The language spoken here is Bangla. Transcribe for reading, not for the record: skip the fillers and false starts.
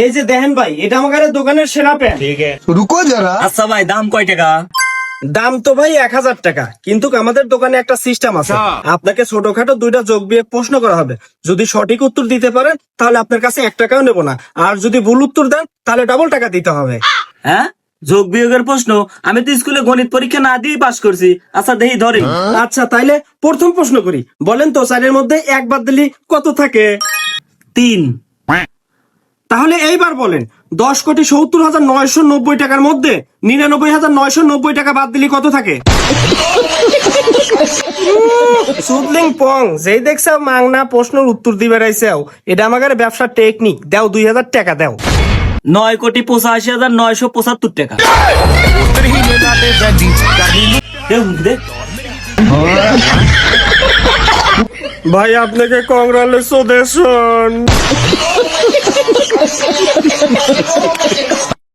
এই যে দেখেন ভাই, এটা আমাদের দোকানের সেরা প্যান্ট। रुको जरा। আচ্ছা ভাই, দাম কয় টাকা? দাম তো ভাই 1000 টাকা, কিন্তু আমাদের দোকানে একটা সিস্টেম আছে। আপনাকে ছোটখাটো 2টা যোগ বিয়োগ প্রশ্ন করা হবে। যদি সঠিক উত্তর দিতে পারেন তাহলে আপনার কাছে 1 টাকাও নেব না, আর যদি ভুল উত্তর দেন তাহলে ডাবল টাকা দিতে হবে। হ্যাঁ, যোগ বিয়োগের প্রশ্ন? আমি তো স্কুলে গণিত পরীক্ষা না দিয়ে পাস করছি। আচ্ছা দেখি ধরি। আচ্ছা তাইলে প্রথম প্রশ্ন করি। বলেন তো 4 এর মধ্যে 1 বাদ দিলে কত থাকে? 3। তাহলে এইবার বলেন 10,70,990 টাকার মধ্যে 99,990 টাকা বাদ দিলে কত থাকে? সুদলিং পং, যেই দেখছ মাংনা প্রশ্নের উত্তর দিবে রাইছাও, এটা আমাদের ব্যবসার টেকনিক। দাও 2000 টাকা দাও। 9,85,975 টাকা। দেও, দে। ভাই আপনাকে কংগ্রাচুলেশন।